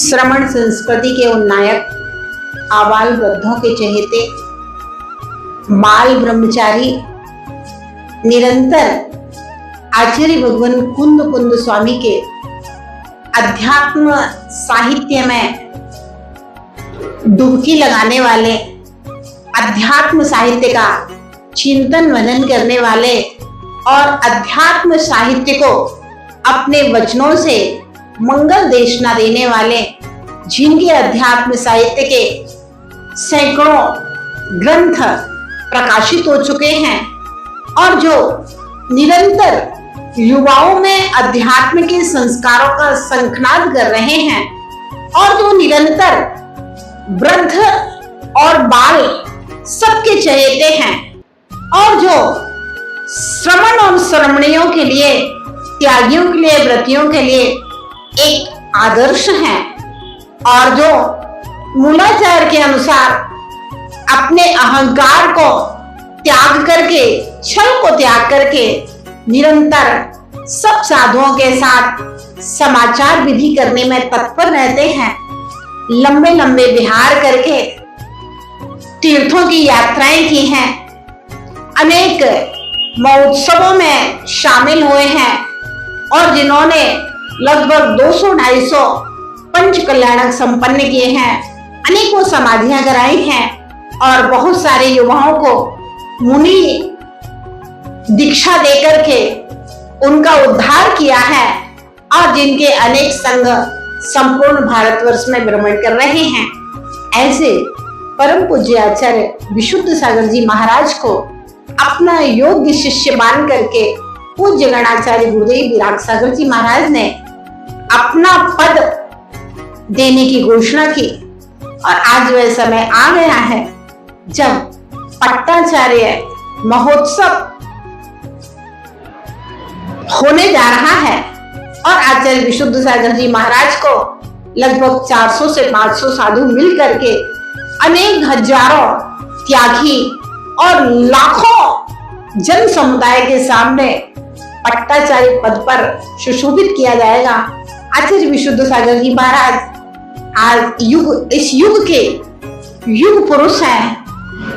श्रमण संस्कृति के उन्नायक, आबाल वृद्धों के चहेते, बाल ब्रह्मचारी, निरंतर आचार्य भगवान कुंद कुंद स्वामी के अध्यात्म साहित्य में डुबकी लगाने वाले, अध्यात्म साहित्य का चिंतन मनन करने वाले और अध्यात्म साहित्य को अपने वचनों से मंगल देशना देने वाले, जिनके अध्यात्म साहित्य के सैकड़ों ग्रंथ प्रकाशित हो चुके हैं और जो निरंतर युवाओं में अध्यात्म के संस्कारों का संखनाद कर रहे हैं और जो निरंतर वृद्ध और बाल सबके चहेते हैं और जो श्रमण और श्रमणियों के लिए, त्यागियों के लिए, व्रतियों के लिए एक आदर्श है और जो मूलाचार के अनुसार अपने अहंकार को त्याग करके, छल को त्याग करके निरंतर सब साधुओं के साथ समाचार विधि करने में तत्पर रहते हैं। लंबे लंबे विहार करके तीर्थों की यात्राएं की हैं, अनेक महोत्सवों में शामिल हुए हैं और जिन्होंने लगभग 200-250 पंच कल्याणक संपन्न किए हैं, अनेकों समाधियां कराई हैं और बहुत सारे युवाओं को मुनि दीक्षा देकर के उनका उद्धार किया है और जिनके अनेक संघ संपूर्ण भारतवर्ष में भ्रमण कर रहे हैं। ऐसे परम पूज्य आचार्य विशुद्ध सागर जी महाराज को अपना योग्य शिष्य मान करके पूज्य गणाचार्य गुरुदेव विराग सागर जी महाराज ने अपना पद देने की घोषणा की और आज वह समय आ गया है जब पट्टाचार्य महोत्सव होने जा रहा है और आचार्य विशुद्ध सागर जी महाराज को लगभग 400 से 500 साधु मिल करके अनेक हजारों त्यागी और लाखों जन समुदाय के सामने पट्टाचार्य पद पर सुशोभित किया जाएगा। आचार्य विशुद्ध सागर जी महाराज आज इस युग के युग पुरुष हैं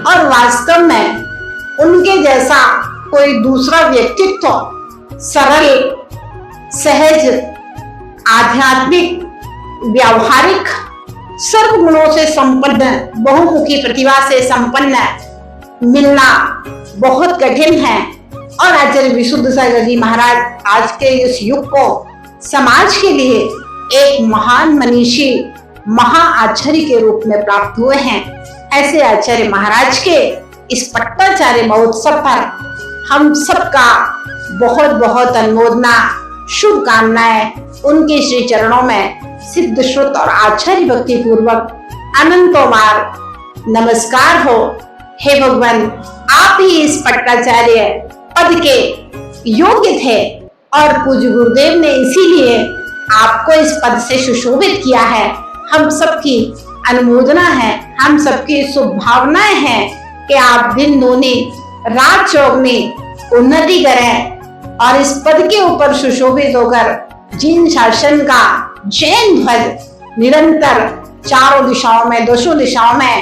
और वास्तव में उनके जैसा कोई दूसरा व्यक्तित्व सरल, सहज, आध्यात्मिक, व्यावहारिक, सर्व गुणों से संपन्न, बहुमुखी प्रतिभा से संपन्न मिलना बहुत कठिन है और आचार्य विशुद्ध सागर जी महाराज आज के इस युग को समाज के लिए एक महान मनीषी, महाआचार्य के रूप में प्राप्त हुए हैं। ऐसे आचार्य महाराज के इस पट्टाचार्य महोत्सव पर हम सबका बहुत बहुत अनुमोदना, शुभकामनाएं उनके श्री चरणों में सिद्ध श्रुत और आचार्य भक्ति पूर्वक अनंतोमार नमस्कार हो। हे भगवान, आप ही इस पट्टाचार्य पद के योग्य थे और पूज्य गुरुदेव ने इसीलिए आपको इस पद से सुशोभित किया है। हम सबकी अनुमोदना है, हम सबकी शुभभावनाएं हैं कि आप दिन दूनी रात चौगनी उन्नति करें और इस पद के ऊपर सुशोभित होकर जीन शासन का जैन ध्वज निरंतर चारों दिशाओं में, दोषों दिशाओं में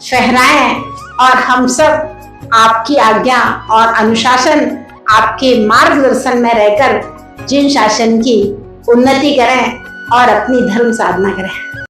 फहराएं और हम सब आपकी आज्ञा और अनुशासन, आपके मार्गदर्शन में रहकर जीन शासन की उन्नति करें और अपनी धर्म साधना करें।